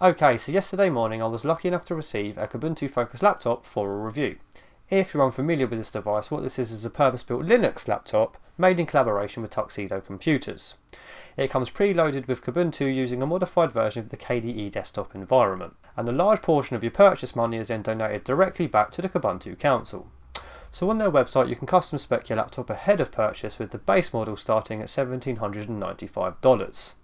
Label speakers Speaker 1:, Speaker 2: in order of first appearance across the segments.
Speaker 1: Okay, so yesterday morning I was lucky enough to receive a Kubuntu Focus laptop for a review. If you're unfamiliar with this device, what this is a purpose-built Linux laptop made in collaboration with Tuxedo Computers. It comes preloaded with Kubuntu using a modified version of the KDE desktop environment, and a large portion of your purchase money is then donated directly back to the Kubuntu Council. So on their website you can custom spec your laptop ahead of purchase with the base model starting at $1,795.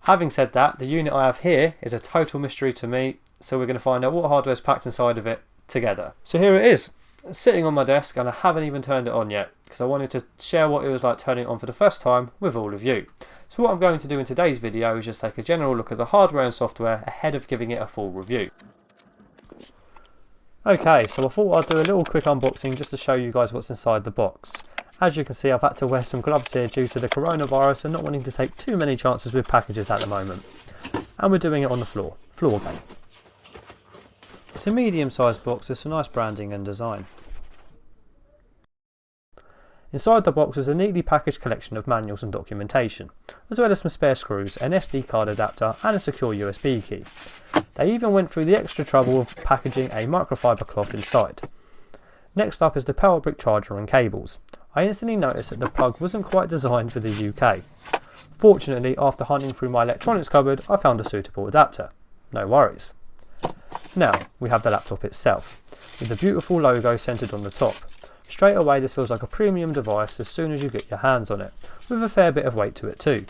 Speaker 1: Having said that, the unit I have here is a total mystery to me, so we're going to find out what hardware is packed inside of it together. So here it is, sitting on my desk, and I haven't even turned it on yet because I wanted to share what it was like turning it on for the first time with all of you. So what I'm going to do in today's video is just take a general look at the hardware and software ahead of giving it a full review. Okay, so I thought I'd do a little quick unboxing just to show you guys what's inside the box. As you can see, I've had to wear some gloves here due to the coronavirus and not wanting to take too many chances with packages at the moment. And we're doing it on the floor game. It's a medium-sized box with some nice branding and design. Inside the box was a neatly packaged collection of manuals and documentation, as well as some spare screws, an SD card adapter and a secure USB key. They even went through the extra trouble of packaging a microfiber cloth inside. Next up is the power brick charger and cables. I instantly noticed that the plug wasn't quite designed for the UK. Fortunately, after hunting through my electronics cupboard, I found a suitable adapter. No worries. Now, we have the laptop itself, with the beautiful logo centered on the top. Straight away this feels like a premium device as soon as you get your hands on it, with a fair bit of weight to it too.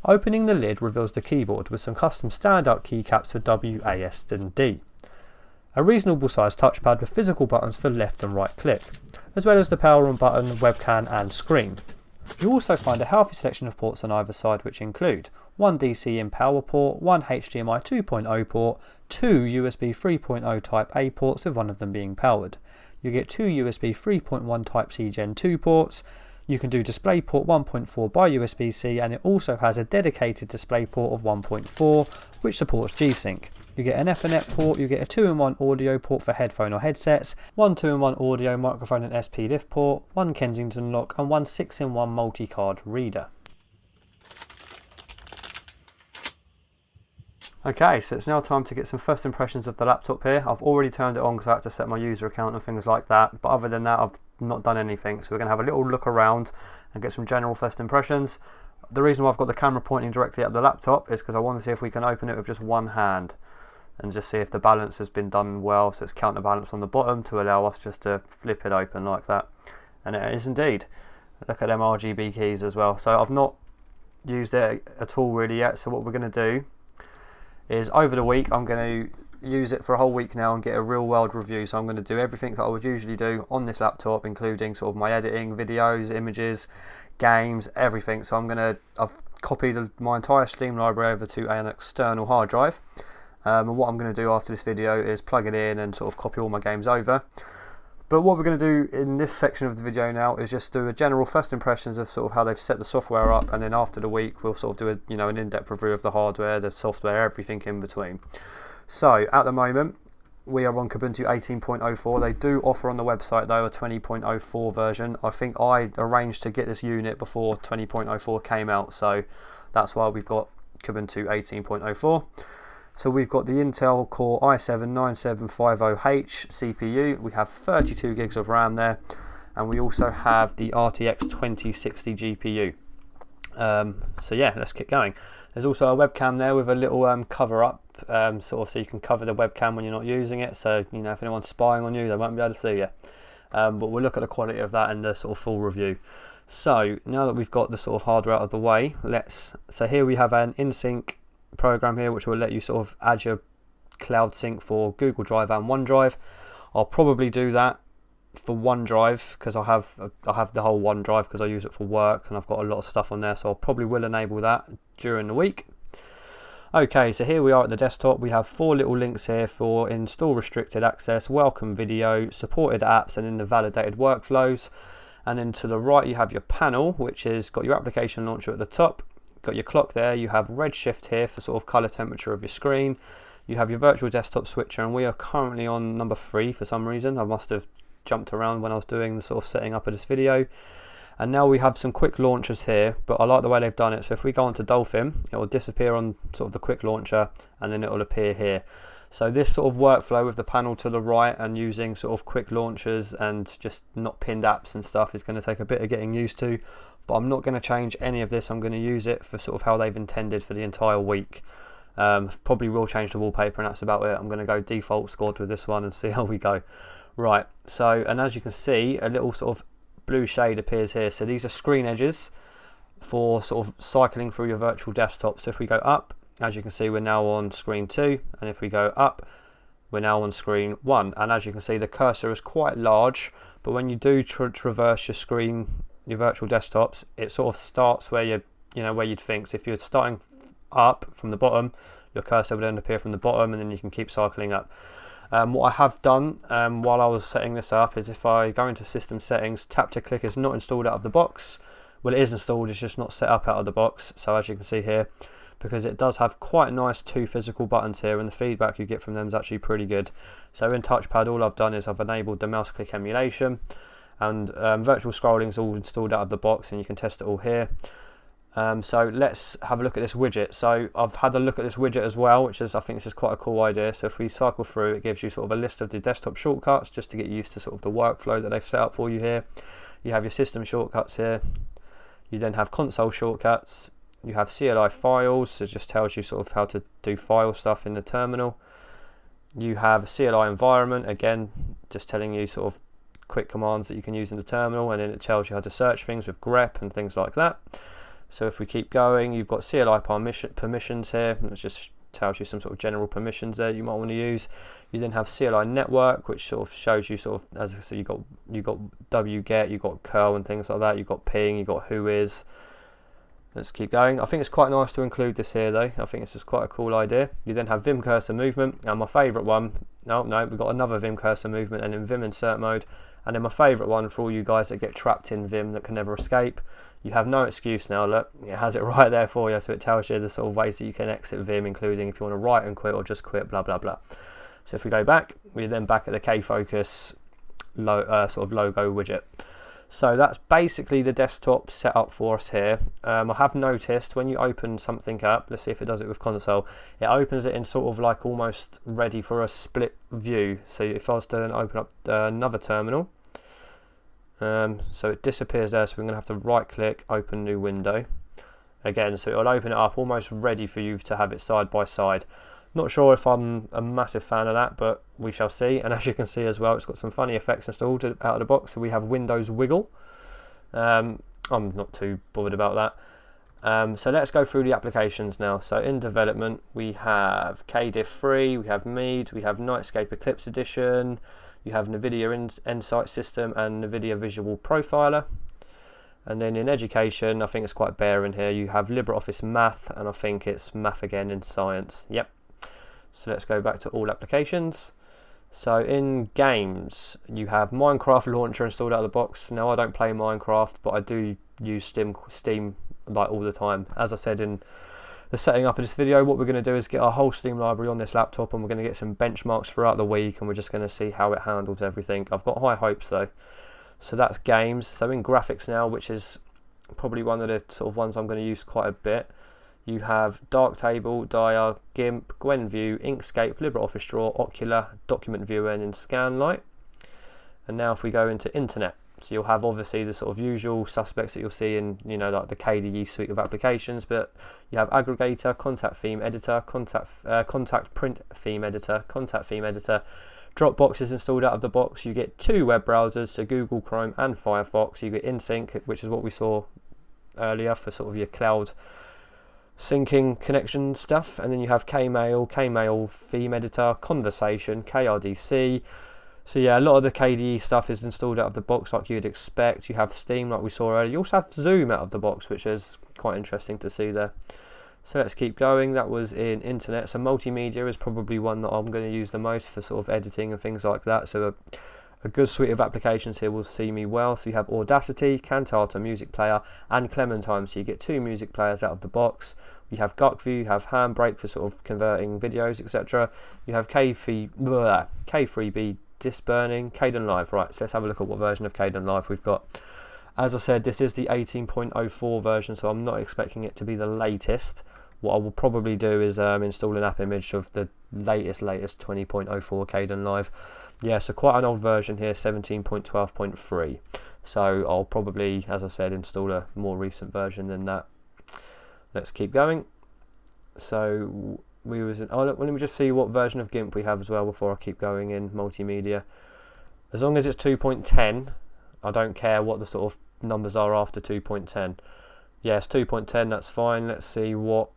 Speaker 1: Opening the lid reveals the keyboard with some custom standout keycaps for W, A, S and D. A reasonable sized touchpad with physical buttons for left and right click, as well as the power on button, webcam and screen. You also find a healthy selection of ports on either side, which include one DC in power port, one HDMI 2.0 port, two USB 3.0 Type A ports with one of them being powered. You get two USB 3.1 Type C Gen 2 ports. You can do DisplayPort 1.4 by USB-C, and it also has a dedicated DisplayPort of 1.4 which supports G-Sync. You get an Ethernet port, you get a 2-in-1 audio port for headphone or headsets, one 2-in-1 audio microphone and SP diff port, one Kensington lock and one 6-in-1 multi-card reader. Okay, so it's now time to get some first impressions of the laptop here. I've already turned it on because I had to set my user account and things like that, but other than that I've not done anything. So we're going to have a little look around and get some general first impressions. The reason why I've got the camera pointing directly at the laptop is because I want to see if we can open it with just one hand and just see if the balance has been done well, so it's counterbalance on the bottom to allow us just to flip it open like that. And it is indeed. Look at them RGB keys as well. So I've not used it at all really yet, so what we're going to do is over the week I'm going to use it for a whole week now and get a real world review. So I'm going to do everything that I would usually do on this laptop, including sort of my editing, videos, images, games, everything. So I've copied my entire Steam library over to an external hard drive, and what I'm going to do after this video is plug it in and sort of copy all my games over. But what we're going to do in this section of the video now is just do a general first impressions of sort of how they've set the software up, and then after the week we'll sort of do an in-depth review of the hardware, the software, everything in between. So at the moment we are on Kubuntu 18.04. They do offer on the website though a 20.04 version. I think I arranged to get this unit before 20.04 came out, so that's why we've got Kubuntu 18.04. So we've got the Intel Core i7-9750H CPU, we have 32 gigs of RAM there, and we also have the RTX 2060 GPU. So yeah, let's get going. There's also a webcam there with a little cover up, sort of so you can cover the webcam when you're not using it, so you know if anyone's spying on you they won't be able to see you. But we'll look at the quality of that in the sort of full review. So now that we've got the sort of hardware out of the way, so here we have an InSync program here which will let you sort of add your cloud sync for Google Drive and OneDrive. I'll probably do that for OneDrive because I have the whole OneDrive because I use it for work and I've got a lot of stuff on there, so I probably will enable that during the week. Okay, so here we are at the desktop. We have 4 little links here for install restricted access, welcome video, supported apps and then the validated workflows. And then to the right you have your panel which has got your application launcher at the top. Got your clock there, you have redshift here for sort of color temperature of your screen, you have your virtual desktop switcher, and we are currently on number 3 for some reason. I must have jumped around when I was doing the sort of setting up of this video. And now we have some quick launchers here, but I like the way they've done it. So if we go onto Dolphin, it will disappear on sort of the quick launcher, and then it will appear here. So this sort of workflow with the panel to the right and using sort of quick launchers and just not pinned apps and stuff is going to take a bit of getting used to, but I'm not going to change any of this. I'm going to use it for sort of how they've intended for the entire week. Probably will change the wallpaper, and that's about it. I'm going to go default squad with this one and see how we go. Right, so, and as you can see, a little sort of blue shade appears here. So these are screen edges for sort of cycling through your virtual desktop. So if we go up, as you can see, we're now on screen 2, and if we go up, we're now on screen 1. And as you can see, the cursor is quite large, but when you do traverse your screen, your virtual desktops, it sort of starts where where you'd think. So if you're starting up from the bottom, your cursor would then appear from the bottom, and then you can keep cycling up. What I have done while I was setting this up is if I go into system settings, tap to click is not installed out of the box. Well, it is installed, it's just not set up out of the box. So as you can see here, because it does have quite nice 2 physical buttons here, and the feedback you get from them is actually pretty good. So in touchpad, all I've done is I've enabled the mouse click emulation, and virtual scrolling is all installed out of the box, and you can test it all here. So let's have a look at this widget. So I've had a look at this widget as well, which is, I think this is quite a cool idea. So if we cycle through, it gives you sort of a list of the desktop shortcuts just to get used to sort of the workflow that they've set up for you here. You have your system shortcuts here. You then have console shortcuts. You have CLI files, so it just tells you sort of how to do file stuff in the terminal. You have a CLI environment, again, just telling you sort of quick commands that you can use in the terminal, and then it tells you how to search things with grep and things like that. So if we keep going, you've got CLI permissions here, which just tells you some sort of general permissions there you might want to use. You then have CLI network, which sort of shows you sort of, as I said, you got wget, you got curl and things like that. You got ping, you got whois. Let's keep going. I think it's quite nice to include this here though. I think this is quite a cool idea. You then have Vim Cursor Movement, and my favourite one, no, we've got another Vim Cursor Movement and in Vim Insert Mode. And then my favourite one for all you guys that get trapped in Vim that can never escape, you have no excuse now. Look, it has it right there for you, so it tells you the sort of ways that you can exit Vim, including if you want to write and quit or just quit, blah blah blah. So if we go back, we're then back at the Cli Focus sort of logo widget. So that's basically the desktop set up for us here. I have noticed when you open something up, let's see if it does it with console, it opens it in sort of like almost ready for a split view. So if I was to then open up another terminal, so it disappears there, so we're going to have to right click, open new window again, so it'll open it up almost ready for you to have it side by side. Not sure if I'm a massive fan of that, but we shall see. And as you can see as well, it's got some funny effects installed out of the box. So we have Windows Wiggle. I'm not too bothered about that. So let's go through the applications now. So in development, we have Kdiff 3, we have Mead, we have Nightscape Eclipse Edition, you have NVIDIA Insight System and NVIDIA Visual Profiler. And then in education, I think it's quite bare in here. You have LibreOffice Math, and I think it's Math again in Science. Yep. So let's go back to all applications. So in games, you have Minecraft Launcher installed out of the box. Now I don't play Minecraft, but I do use Steam like all the time. As I said in the setting up of this video, what we're going to do is get our whole Steam library on this laptop, and we're going to get some benchmarks throughout the week, and we're just going to see how it handles everything. I've got high hopes though. So that's games. So in graphics now, which is probably one of the sort of ones I'm going to use quite a bit, you have Darktable, Dia, GIMP, Gwenview, Inkscape, LibreOffice Draw, Ocular, Document Viewer, and in Scanlight. And now if we go into Internet, so you'll have obviously the sort of usual suspects that you'll see in, like the KDE suite of applications, but you have Aggregator, Contact Theme Editor, Contact Print Theme Editor, Contact Theme Editor. Dropbox is installed out of the box. You get 2 web browsers, so Google Chrome and Firefox. You get InSync, which is what we saw earlier for sort of your cloud syncing connection stuff, and then you have Kmail theme editor, Conversation, KRDC. So yeah, a lot of the KDE stuff is installed out of the box like you'd expect. You have Steam like we saw earlier. You also have Zoom out of the box, which is quite interesting to see there. So let's keep going. That was in Internet. So Multimedia is probably one that I'm going to use the most for sort of editing and things like that. So a good suite of applications here will see me well. So you have Audacity, Cantata Music Player, and Clementine. So you get 2 music players out of the box. You have GuckView, you have Handbrake for sort of converting videos, etc. You have K3B Disk Burning, Kdenlive. Right, so let's have a look at what version of Kdenlive we've got. As I said, this is the 18.04 version, so I'm not expecting it to be the latest. What I will probably do is install an app image of the latest 20.04 Kdenlive. Yeah, so quite an old version here, 17.12.3. So I'll probably, as I said, install a more recent version than that. Let's keep going. So let me just see what version of GIMP we have as well before I keep going in multimedia. As long as it's 2.10, I don't care what the sort of numbers are after 2.10. Yes, 2.10, that's fine. Let's see what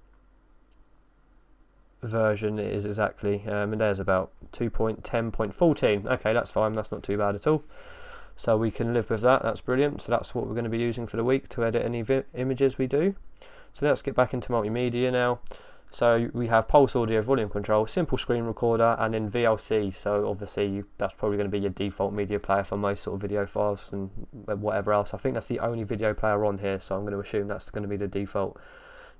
Speaker 1: version it is exactly. And there's about 2.10.14. Okay, that's fine. That's not too bad at all. So we can live with that. That's brilliant. So that's what we're going to be using for the week to edit any images we do. So let's get back into multimedia now. So we have pulse audio, volume control, simple screen recorder, and then VLC. So obviously that's probably going to be your default media player for most sort of video files and whatever else. I think that's the only video player on here, so I'm going to assume that's going to be the default.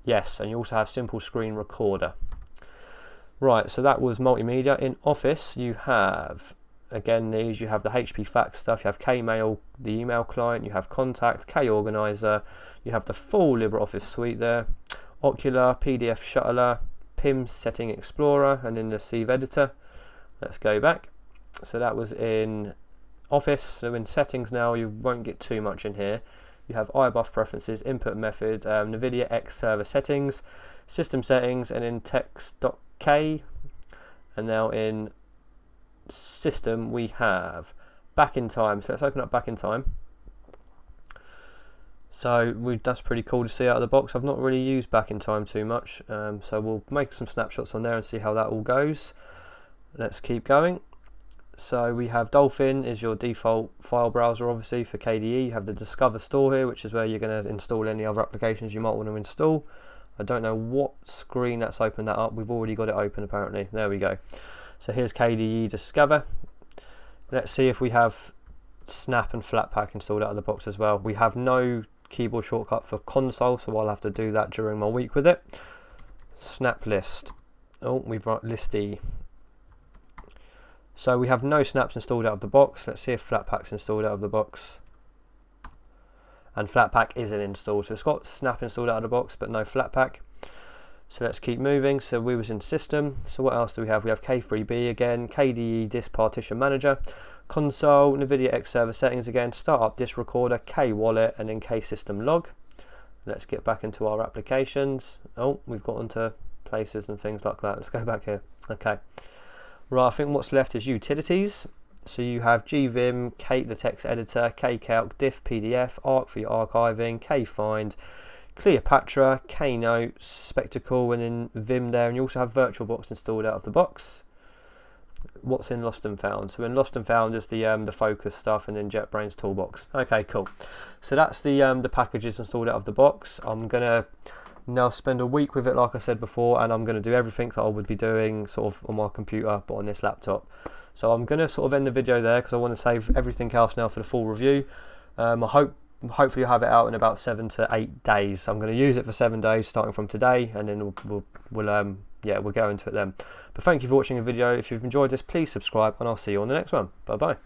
Speaker 1: Yes, and you also have simple screen recorder. Right, so that was multimedia. In Office, you have, again, you have the HP Fax stuff, you have Kmail, the email client, you have Contact, Korganizer, you have the full LibreOffice suite there, Ocular, PDF Shuttler, PIM Setting Explorer, and then the Sieve Editor. Let's go back. So that was in Office. So in Settings now, you won't get too much in here. You have iBuff Preferences, Input Method, NVIDIA X Server Settings, System Settings, and in Text.k. And now in System, we have Back in Time. So let's open up Back in Time. So that's pretty cool to see out of the box. I've not really used Back in Time too much, so we'll make some snapshots on there and see how that all goes. Let's keep going. So we have Dolphin is your default file browser, obviously, for KDE. You have the Discover Store here, which is where you're going to install any other applications you might want to install. I don't know what screen that's opened that up. We've already got it open apparently. There we go. So here's KDE Discover. Let's see if we have Snap and Flatpak installed out of the box as well. We have no keyboard shortcut for console, so I'll have to do that during my week with it. Snap list. Oh, we've got listy. So we have no snaps installed out of the box. Let's see if Flatpak's installed out of the box. And Flatpak isn't installed, so it's got Snap installed out of the box, but no Flatpak. So let's keep moving. So we was in System. So what else do we have? We have K3B again, KDE Disk Partition Manager, Console, NVIDIA X Server Settings again, Startup Disk Recorder, K Wallet, and then K System Log. Let's get back into our applications. Oh, we've got onto places and things like that. Let's go back here. Okay. Right, I think what's left is Utilities. So you have GVim, the text editor, Kcalc, Diff PDF, Arc for your archiving, Kfind, Cleopatra, Knotes, Spectacle, and then Vim there. And you also have VirtualBox installed out of the box. What's in Lost and Found? So in Lost and Found is the Focus stuff, and then JetBrains Toolbox. Okay, cool. So that's the packages installed out of the box. I'm gonna now spend a week with it, like I said before, and I'm gonna do everything that I would be doing sort of on my computer, but on this laptop. So I'm gonna sort of end the video there because I want to save everything else now for the full review. Hopefully I'll have it out in about 7 to 8 days. So I'm going to use it for 7 days starting from today, and then we'll go into it then. But thank you for watching the video. If you've enjoyed this, please subscribe, and I'll see you on the next one. Bye bye.